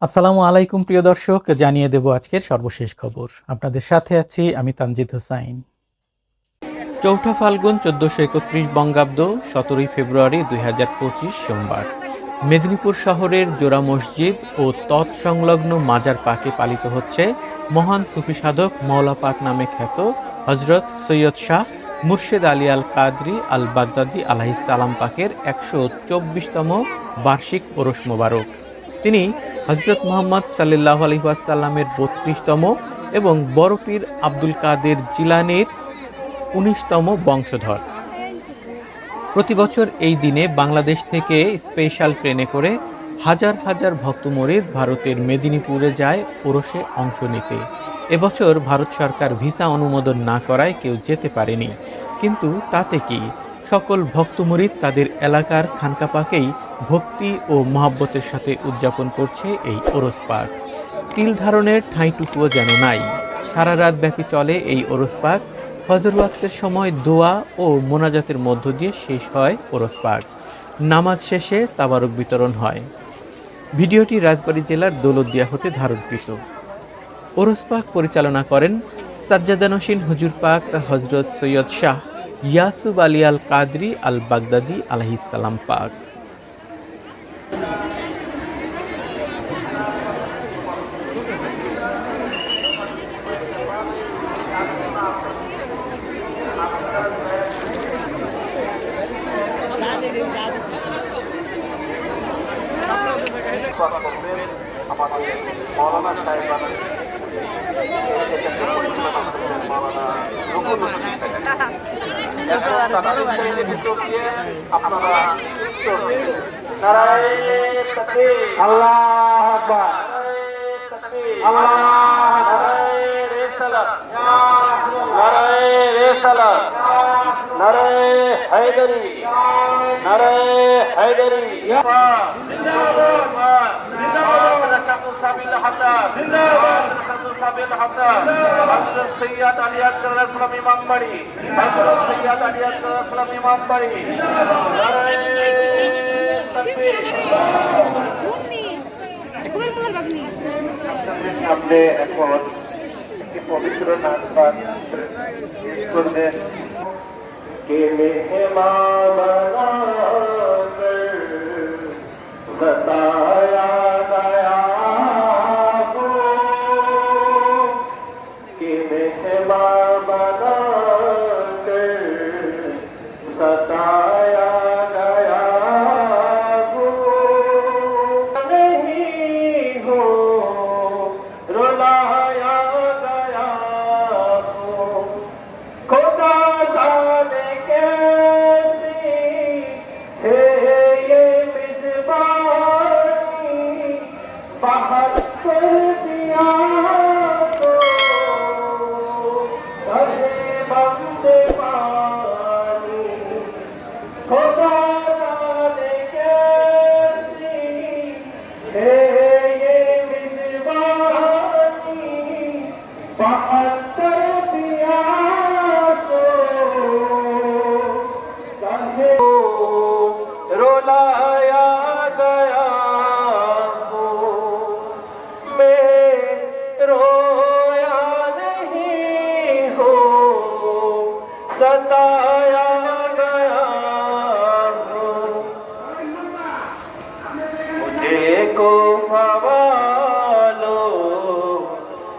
আসসালামু আলাইকুম প্রিয় দর্শক, জানিয়ে দেব আজকের সর্বশেষ খবর। আপনাদের সাথে আছি আমি তানজিদ হোসাইন। চৌঠা ফাল্গুন 1431 বঙ্গাব্দ, 17 ফেব্রুয়ারি 2025 সোমবার মেদিনীপুর শহরের জোড়া মসজিদ ও তৎসংলগ্ন মাজার পাকে পালিত হচ্ছে মহান সুফি সাধক মওলা পাক নামে খ্যাত হজরত সৈয়দ শাহ মুর্শেদ আলী আল কাদরি আল বাগদাদি আলাইহিসসালাম পাকের 124তম বার্ষিক ওরস মোবারক। তিনি হজরত মুহাম্মদ সাল্লাল্লাহু আলাইহি ওয়াসাল্লামের 32তম এবং বড় পীর আব্দুল কাদের জিলানীর 19তম বংশধর। প্রতি বছর এই দিনে বাংলাদেশ থেকে স্পেশাল ট্রেনে করে হাজার হাজার ভক্ত মুরিদ ভারতের মেদিনীপুরে যায় ওরসে অংশ নিতে। এবছর ভারত সরকার ভিসা অনুমোদন না করায় কেউ যেতে পারেনি, কিন্তু তাতে কি, সকল ভক্ত মুরিদ তাদের এলাকার খানকা পাকেই ভক্তি ও মহাব্বতের সাথে উদযাপন করছে এই ওরস পাক। তিল ধারণের ঠাঁইটুকুও যেন নাই। সারা রাত ব্যাপী চলে এই ওরস পাক। ফজর ওয়াক্তের সময় দোয়া ও মোনাজাতের মধ্য দিয়ে শেষ হয় ওরস পাক। নামাজ শেষে তাবারক বিতরণ হয়। ভিডিওটি রাজবাড়ী জেলার দৌলতদিয়া হতে ধারণকৃত। ওরস পাক পরিচালনা করেন সাজ্জাদানশীন হুজুর পাক হজরত সৈয়দ শাহ ইয়াসুব আলী আল কাদরি আল বাগদাদি আলাইহিসসালাম পাক। আমাদের মৌলানা সাহেব আপনারা আল্লাহ হায়দারি সাবিল হাসান সাবিল হাসান হযরত সৈয়দ আলী আকবর আসলাম ইমাম বাড়ি হযরত সৈয়দ আলী আকবর আসলাম ইমাম বাড়ি সামনে এখন একটি পবিত্র নাচ গান করবেন। কে মেহমান सताया गया हो कि मेहमान बना कर सताया गया हो नहीं हो रुलाया गया हो खुदा जाने कैसी है ये बाहर कर दिया तो कहे बंदे पानी खुदा जाने कैसी है ये मिजबानी बाहर कर दिया तो कहे रोलाया गया सताया गया हो मुझे को हवालो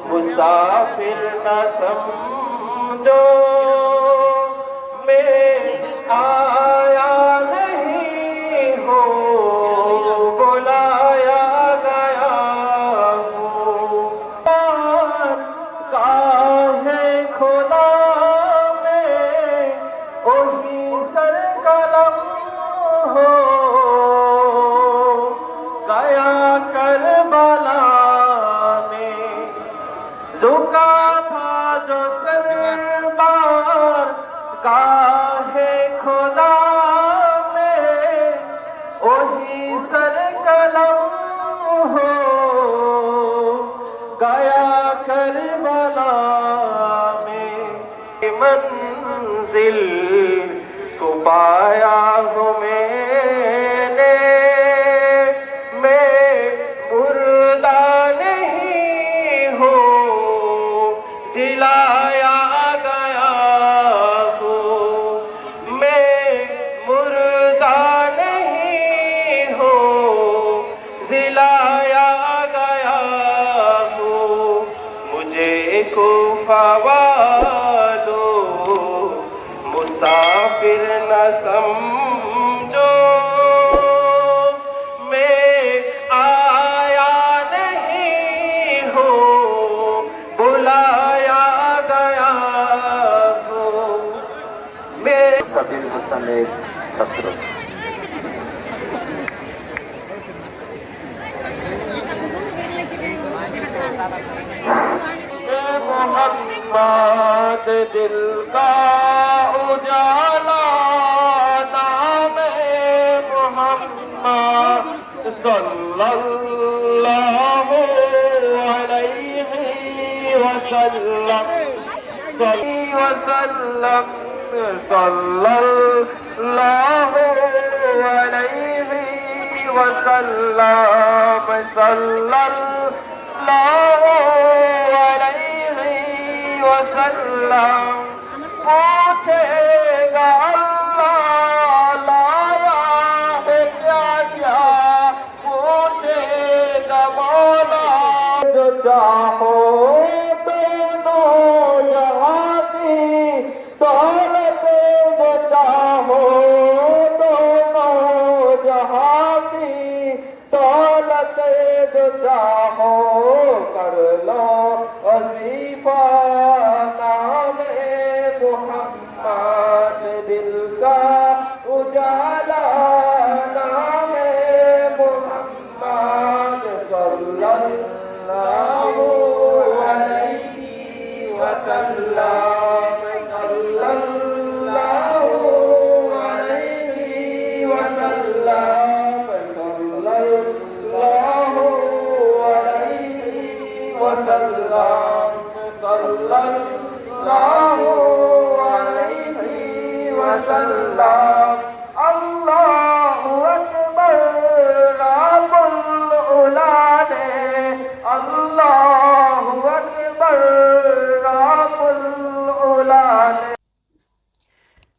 मुसाफिर न समझो मैं आया नहीं हो बुलाया गया हो काहे खुदा सर कलम हो गया करबला में झुका था जो सर बार काहे खुदा में वही सर कलम हो गया करबला में मंजिल को पाया हूँ मैंने मैं मुर्दा जिलाया गया हूँ मुझे कूफा वालों मुसाफिर न समझो मैं आया नहीं हूँ बुलाया गया हूँ मैं সাবির হাসানের ছাত্র मोहम्मद दिल का उजाला नाम मोहम्मद सल्लल्लाहु अलैहि वसल्लम सल्लल्लाहु अलैहि वसल्लम सल्लल्लाहु अलैहि वसल्लम पूछेगा अल्लाह लाया है क्या क्या पूछेगा मौला जो चाहो दोनों जहां की दौलत जो चाहो दोनों जहां की दौलत जो चाहो कर लो वजीफा नाम मोहम्मद दिल का उजाला नाम मोहम्मद सल्लल्लाहु अलैहि वसल्लम सल्लल्लाहु अलैहि वसल्लम सल्लल्लाहु अलैहि वसल्लम सल्लल्लाहु अलैहि वसल्लम अल्लाहु अकबर रब्बुल उला ने अल्लाहु अकबर रब्बुल उला ने।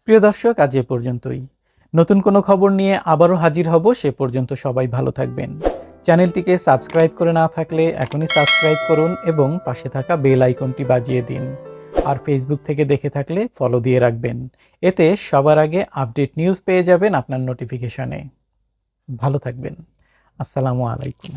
প্রিয় দর্শক, আজ এ পর্যন্তই। নতুন কোনো খবর নিয়ে আবারও হাজির হব। সে পর্যন্ত সবাই ভালো থাকবেন। চ্যানেলটিকে সাবস্ক্রাইব করে না থাকলে এখনই সাবস্ক্রাইব করুন এবং পাশে থাকা বেল আইকনটি বাজিয়ে দিন। আর ফেসবুক থেকে দেখে থাকলে ফলো দিয়ে রাখবেন। এতে সবার আগে আপডেট নিউজ পেয়ে যাবেন আপনার নোটিফিকেশনে। ভালো থাকবেন। আসসালামু আলাইকুম।